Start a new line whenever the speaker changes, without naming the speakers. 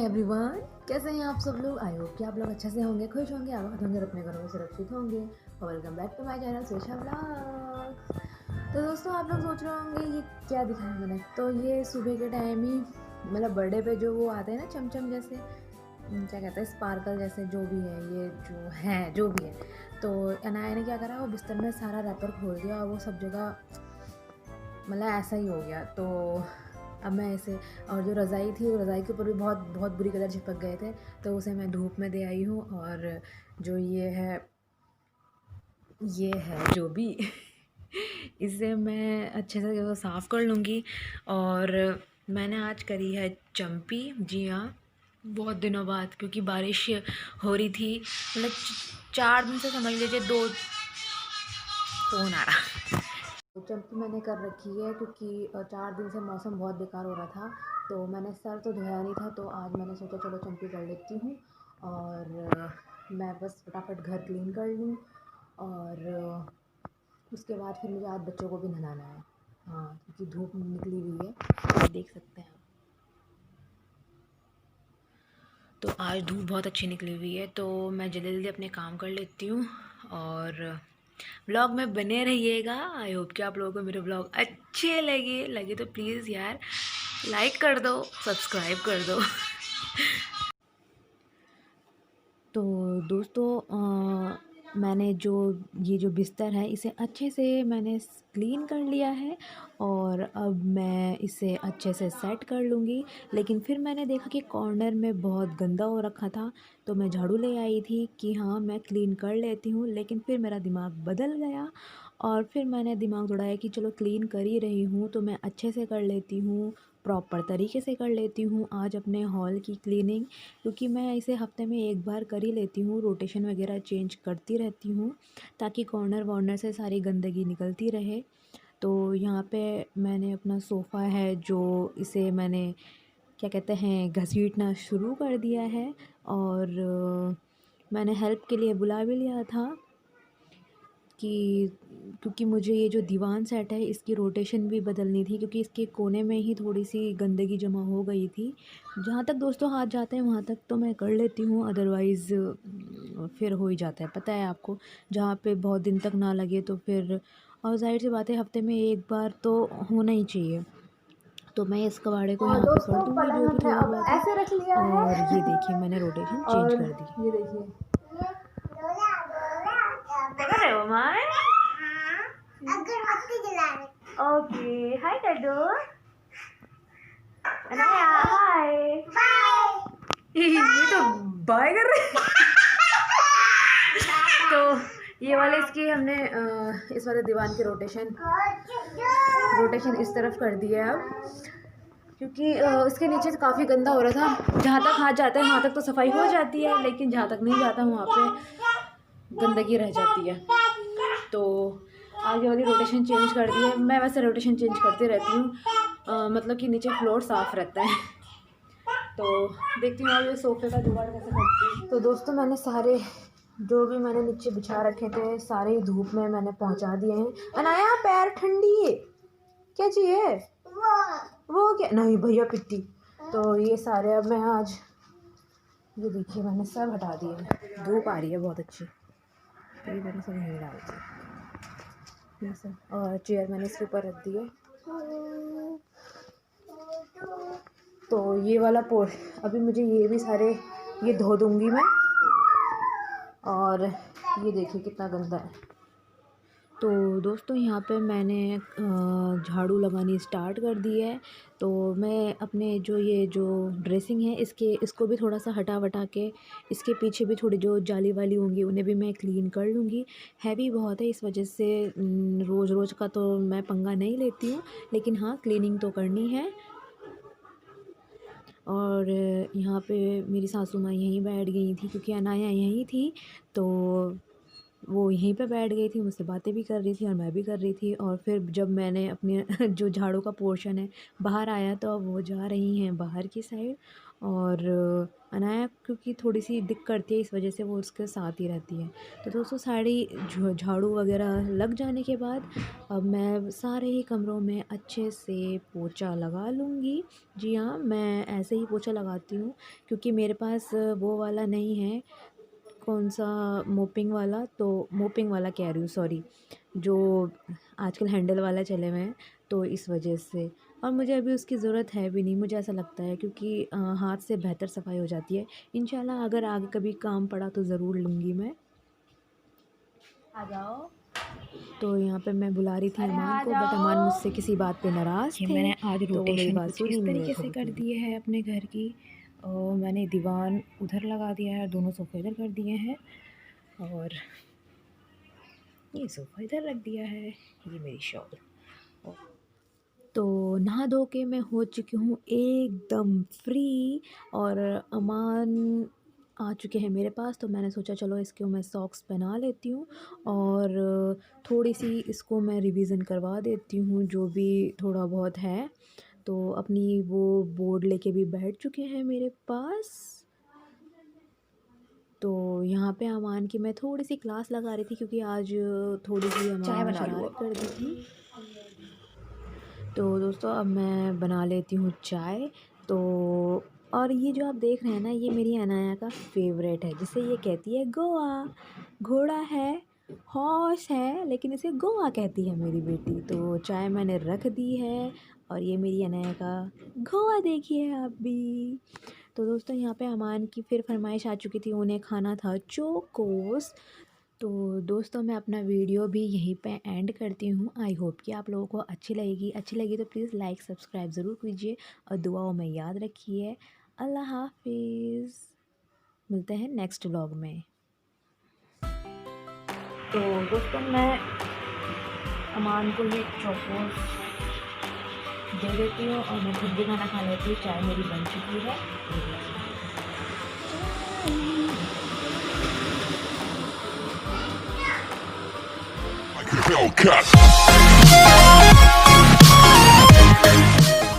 Everyone, कैसे हैं आप सब लोग। आई होप कि आप लोग अच्छे से होंगे, खुश होंगे, आबाद होंगे, अपने घरों में सुरक्षित होंगे। और welcome back to my channel Swesha vlogs. तो दोस्तों, आप लोग सोच रहे होंगे ये क्या दिखाया मैंने। तो ये सुबह के टाइम ही मतलब बर्थडे पे जो वो आते हैं ना चमचम जैसे, क्या कहते हैं, स्पार्कल जैसे, जो भी है ये जो भी है। तो अनाया ने क्या करा, वो बिस्तर में सारा रैपर खोल दिया और वो सब जगह मतलब ऐसा ही हो गया। तो अब मैं ऐसे, और जो रज़ाई थी, वो रज़ाई के ऊपर भी बहुत बहुत बुरी कलर चिपक गए थे, तो उसे मैं धूप में दे आई हूँ। और जो ये है जो भी इसे मैं अच्छे से वो साफ़ कर लूँगी। और मैंने आज करी है चम्पी, जी हाँ, बहुत दिनों बाद, क्योंकि बारिश हो रही थी। मतलब 4 दिन से समझ लीजिए, 2 फ़ोन आ रहा। चम्पी मैंने कर रखी है क्योंकि 4 दिन से मौसम बहुत बेकार हो रहा था, तो मैंने सर तो धोया नहीं था, तो आज मैंने सोचा चलो चम्पी कर लेती हूँ। और मैं बस फटाफट घर क्लीन कर लूँ। और उसके बाद फिर मुझे आज बच्चों को भी नहलाना है। हाँ, क्योंकि धूप निकली हुई है, आप देख सकते हैं। तो आज धूप बहुत अच्छी निकली हुई है, तो मैं जल्दी जल्दी अपने काम कर लेती हूँ। और व्लॉग में बने रहिएगा। आई होप कि आप लोगों को मेरे व्लॉग अच्छे लगे तो प्लीज़ यार लाइक कर दो, सब्सक्राइब कर दो। तो दोस्तों, मैंने ये जो बिस्तर है, इसे अच्छे से मैंने क्लीन कर लिया है। और अब मैं इसे अच्छे से सेट कर लूँगी। लेकिन फिर मैंने देखा कि कॉर्नर में बहुत गंदा हो रखा था, तो मैं झाड़ू ले आई थी कि हाँ मैं क्लीन कर लेती हूँ। लेकिन फिर मेरा दिमाग बदल गया, और फिर मैंने दिमाग दौड़ाया कि चलो क्लीन कर ही रही हूँ तो मैं अच्छे से कर लेती हूँ, प्रॉपर तरीके से कर लेती हूँ आज अपने हॉल की क्लीनिंग। क्योंकि मैं इसे हफ्ते में एक बार कर ही लेती हूँ, रोटेशन वगैरह चेंज करती रहती हूँ, ताकि कॉर्नर वॉर्नर से सारी गंदगी निकलती रहे। तो यहाँ पे मैंने अपना सोफ़ा है, जो इसे मैंने क्या कहते हैं घसीटना शुरू कर दिया है। और मैंने हेल्प के लिए बुला भी लिया था कि क्योंकि मुझे ये जो दीवान सेट है, इसकी रोटेशन भी बदलनी थी, क्योंकि इसके कोने में ही थोड़ी सी गंदगी जमा हो गई थी। जहाँ तक दोस्तों हाथ जाते हैं वहाँ तक तो मैं कर लेती हूँ, अदरवाइज़ फिर हो ही जाता है, पता है आपको। जहाँ पे बहुत दिन तक ना लगे तो फिर, और ज़ाहिर सी बात है हफ्ते में एक बार तो होना ही चाहिए। तो मैं इस कबाड़े को यहाँ पे कर दूँगी जो भी थोड़ा बहुत है।
ऐसे रख लिया है।
और ये देखिए, मैंने रोटेशन चेंज
और
कर दी।
ये देखिए,
क्या कर रहे हो माय?
अगरबत्ती जला रहे।
ओके, हाय कर दो अनाया, हाय। ये तो बाय कर रहे हैं। तो ये वाले इसकी हमने इस वाले दीवान की रोटेशन इस तरफ कर दिया है अब, क्योंकि इसके नीचे से काफ़ी गंदा हो रहा था। जहाँ तक हाथ जाता है वहाँ तक तो सफाई हो जाती है, लेकिन जहाँ तक नहीं जाता वहाँ पे गंदगी रह जाती है। तो आगे वाली रोटेशन चेंज कर दी है। मैं वैसे रोटेशन चेंज करती रहती हूँ, मतलब कि नीचे फ्लोर साफ़ रहता है। तो देखती हूँ अब ये सोफ़े का जुगाड़ कैसे करती हूँ। तो दोस्तों, मैंने सारे जो भी मैंने नीचे बिछा रखे थे, सारे धूप में मैंने पहुँचा दिए हैं। अनाया, पैर ठंडी है, क्या चाहिए? वो क्या, नहीं भैया पिट्टी। तो ये सारे अब मैं आज, ये देखिए मैंने सब हटा दिए हैं। धूप आ रही है बहुत अच्छी, तो ये मैंने सब नहीं डालती ये सब। और चेयर मैंने इसके ऊपर रख दी है। तो ये वाला अभी मुझे ये भी सारे ये धो दूँगी मैं। और ये देखिए कितना गंदा है। तो दोस्तों, यहाँ पे मैंने झाड़ू लगानी स्टार्ट कर दी है। तो मैं अपने ये जो ड्रेसिंग है, इसको भी थोड़ा सा हटा वटा के, इसके पीछे भी थोड़ी जो जाली वाली होंगी उन्हें भी मैं क्लीन कर लूँगी। हैवी बहुत है, इस वजह से रोज़ रोज़ का तो मैं पंगा नहीं लेती हूँ, लेकिन हाँ क्लीनिंग तो करनी है। और यहाँ पे मेरी सासू माँ यहीं बैठ गई थी, क्योंकि अनाया यहीं थी। तो वो यहीं पे बैठ गई थी, मुझसे बातें भी कर रही थी और मैं भी कर रही थी। और फिर जब मैंने अपने जो झाड़ू का पोर्शन है बाहर आया, तो अब वो जा रही हैं बाहर की साइड। और अनाया क्योंकि थोड़ी सी दिक्कत करती है, इस वजह से वो उसके साथ ही रहती है। तो दोस्तों सारी झाड़ू वगैरह लग जाने के बाद अब मैं सारे ही कमरों में अच्छे से पोछा लगा लूँगी। जी हाँ, मैं ऐसे ही पोछा लगाती हूँ, क्योंकि मेरे पास वो वाला नहीं है, कौन सा, मोपिंग वाला कह रही हूँ, सॉरी, जो आजकल हैंडल वाला चले हुए हैं, तो इस वजह से। और मुझे अभी उसकी ज़रूरत है भी नहीं, मुझे ऐसा लगता है, क्योंकि हाथ से बेहतर सफाई हो जाती है। इंशाल्लाह अगर आगे कभी काम पड़ा तो ज़रूर लूँगी मैं। आ जाओ। तो यहाँ पे मैं बुला रही थी
अरे
अमान
आ
को, बट अमान
जाओ।
मुझसे किसी बात पे नाराज़
कि
थे,
मैंने आज
तो वो मेरी
रोटेशन
बात
कुछ
सुन ही
इस
नहीं रहे
तरीके
थे
से कर
बिल्कुल भी।
दिए है अपने घर की। और मैंने दीवान उधर लगा दिया है, दोनों सोफ़े इधर कर दिए हैं, और ये सोफ़ा इधर रख दिया है, ये मेरी शॉल।
तो नहा धो के मैं हो चुकी हूँ एकदम फ्री, और अमान आ चुके हैं मेरे पास। तो मैंने सोचा चलो इसको मैं सॉक्स पहना लेती हूँ, और थोड़ी सी इसको मैं रिवीजन करवा देती हूँ जो भी थोड़ा बहुत है। तो अपनी वो बोर्ड लेके भी बैठ चुके हैं मेरे पास। तो यहाँ पे अमान की मैं थोड़ी सी क्लास लगा रही थी, क्योंकि आज थोड़ी सी
चाय
अमान ने
बना लूँ
शरारत
अब।
कर दी थी। तो दोस्तों अब मैं बना लेती हूँ चाय। तो और ये जो आप देख रहे हैं ना, ये मेरी अनाया का फेवरेट है, जिसे ये कहती है गोवा। घोड़ा है, हॉर्स है, लेकिन इसे गोवा कहती है मेरी बेटी। तो चाय मैंने रख दी है, और ये मेरी अनाया का गोवा देखिए आप भी। तो दोस्तों यहाँ पे अमान की फिर फरमाइश आ चुकी थी, उन्हें खाना था चोकोस। तो दोस्तों मैं अपना वीडियो भी यहीं पे एंड करती हूँ। आई होप कि आप लोगों को अच्छी लगी तो प्लीज़ लाइक सब्सक्राइब ज़रूर कीजिए, और दुआओं में याद रखिए। अल्लाह हाफिज़। मिलते हैं नेक्स्ट व्लॉग में।
तो दोस्तों मैं अमान को ये चोकोस दे देती हूँ, और मैं खुद भी खाना खा लेती हूँ। चाय मेरी बन चुकी है।
Hellcat.